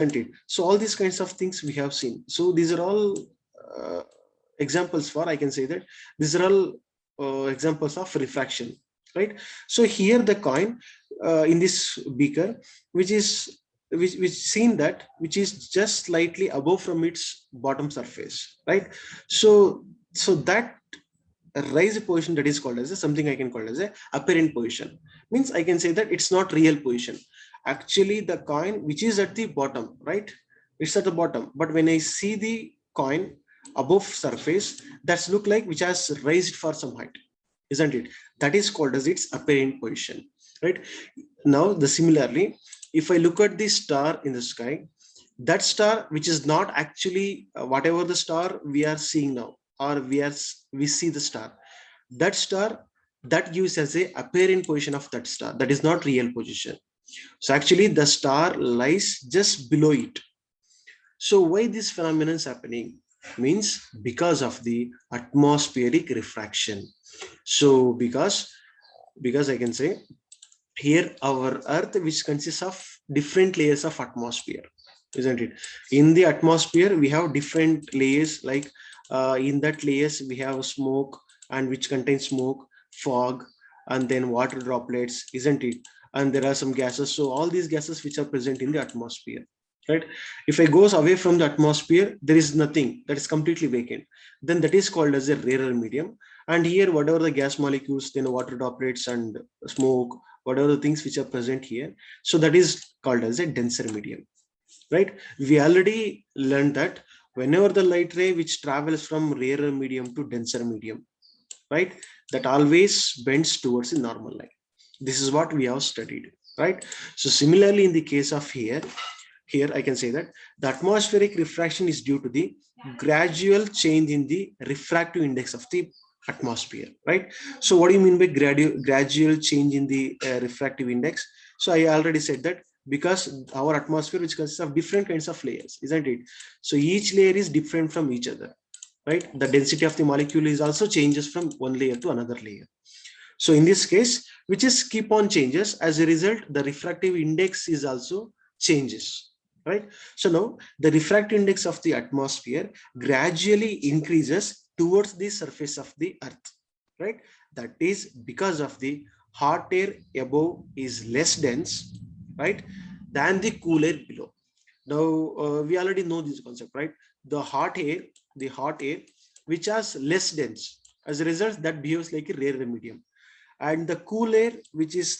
it? So all these kinds of things we have seen. So these are all examples for, I can say that these are all examples of refraction, right? So here the coin in this beaker, which is which seen that which is just slightly above from its bottom surface, right? So that rise position, that is called as something I can call as a apparent position. Means I can say that it's not real position. Actually the coin which is at the bottom, right, it's at the bottom, but when I see the coin above surface, that's look like which has raised for some height, isn't it? That is called as its apparent position, right? Now the similarly, if I look at the star in the sky, that star which is not actually whatever the star we are seeing now, or we see the star, that star, that gives as a apparent position of that star, that is not real position. So actually the star lies just below it. So why this phenomenon is happening? Means because of the atmospheric refraction. So because I can say here our earth, which consists of different layers of atmosphere, isn't it? In the atmosphere we have different layers, like in that layers we have smoke, and which contains smoke, fog, and then water droplets, isn't it? And there are some gases. So all these gases which are present in the atmosphere, right? If I goes away from the atmosphere, there is nothing, that is completely vacant, then that is called as a rarer medium. And here whatever the gas molecules, then water droplets and smoke, whatever the things which are present here, so that is called as a denser medium, right? We already learned that whenever the light ray which travels from rarer medium to denser medium, right, that always bends towards the normal line. This is what we have studied, right? So similarly in the case of here I can say that the atmospheric refraction is due to the gradual change in the refractive index of the atmosphere, right? So what do you mean by gradual change in the refractive index? So I already said that because our atmosphere, which consists of different kinds of layers, isn't it? So each layer is different from each other, right? The density of the molecule is also changes from one layer to another layer. So in this case, which is keep on changes, as a result the refractive index is also changes, right? So now the refractive index of the atmosphere gradually increases towards the surface of the earth, right? That is because of the hot air above is less dense, right, than the cool air below. Now we already know this concept, right? The hot air which has less dense, as a result that behaves like a rarer medium, and the cool air which is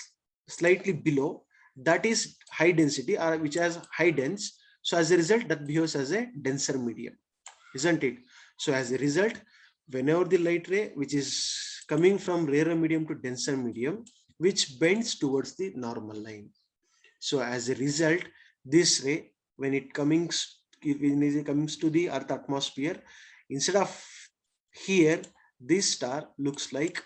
slightly below, that is high density, or which has high dense, so as a result that behaves as a denser medium, isn't it? So as a result, whenever the light ray which is coming from rarer medium to denser medium, which bends towards the normal line, so as a result this ray, when it comes to the earth atmosphere, instead of here, this star looks like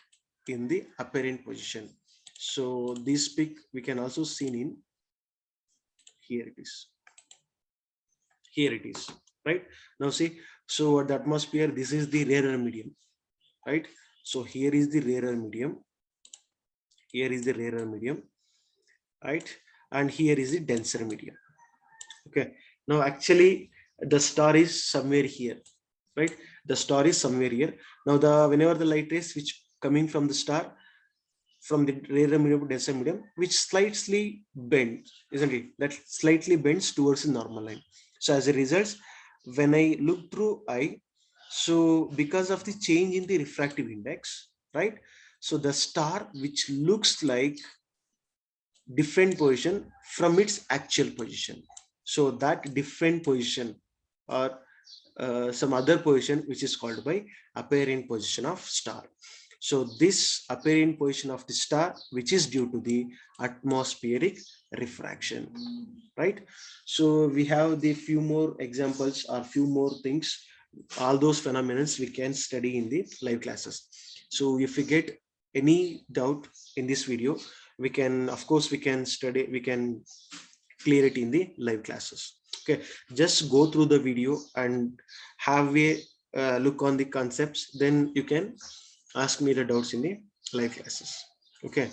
in the apparent position. So this peak we can also see in here it is. Here it is, right? Now see, so at the atmosphere, this is the rarer medium, right? So here is the rarer medium. Here is the rarer medium, right? And here is the denser medium. Okay. Now actually the star is somewhere here, right? The star is somewhere here. Now whenever the light rays which coming from the star, from the rarer medium to denser medium, which slightly bends, isn't it? That slightly bends towards the normal line. So as a result, when I look through eye, so because of the change in the refractive index, right? So the star which looks like different position from its actual position. So that different position, or some other position which is called by apparent position of star. So this apparent position of the star, which is due to the atmospheric refraction, right? So we have the few more examples or few more things, all those phenomena we can study in the live classes. So if we get any doubt in this video, we can, of course, we can clear it in the live classes. Okay, just go through the video and have a look on the concepts, then you can ask me the doubts in the live classes. Okay.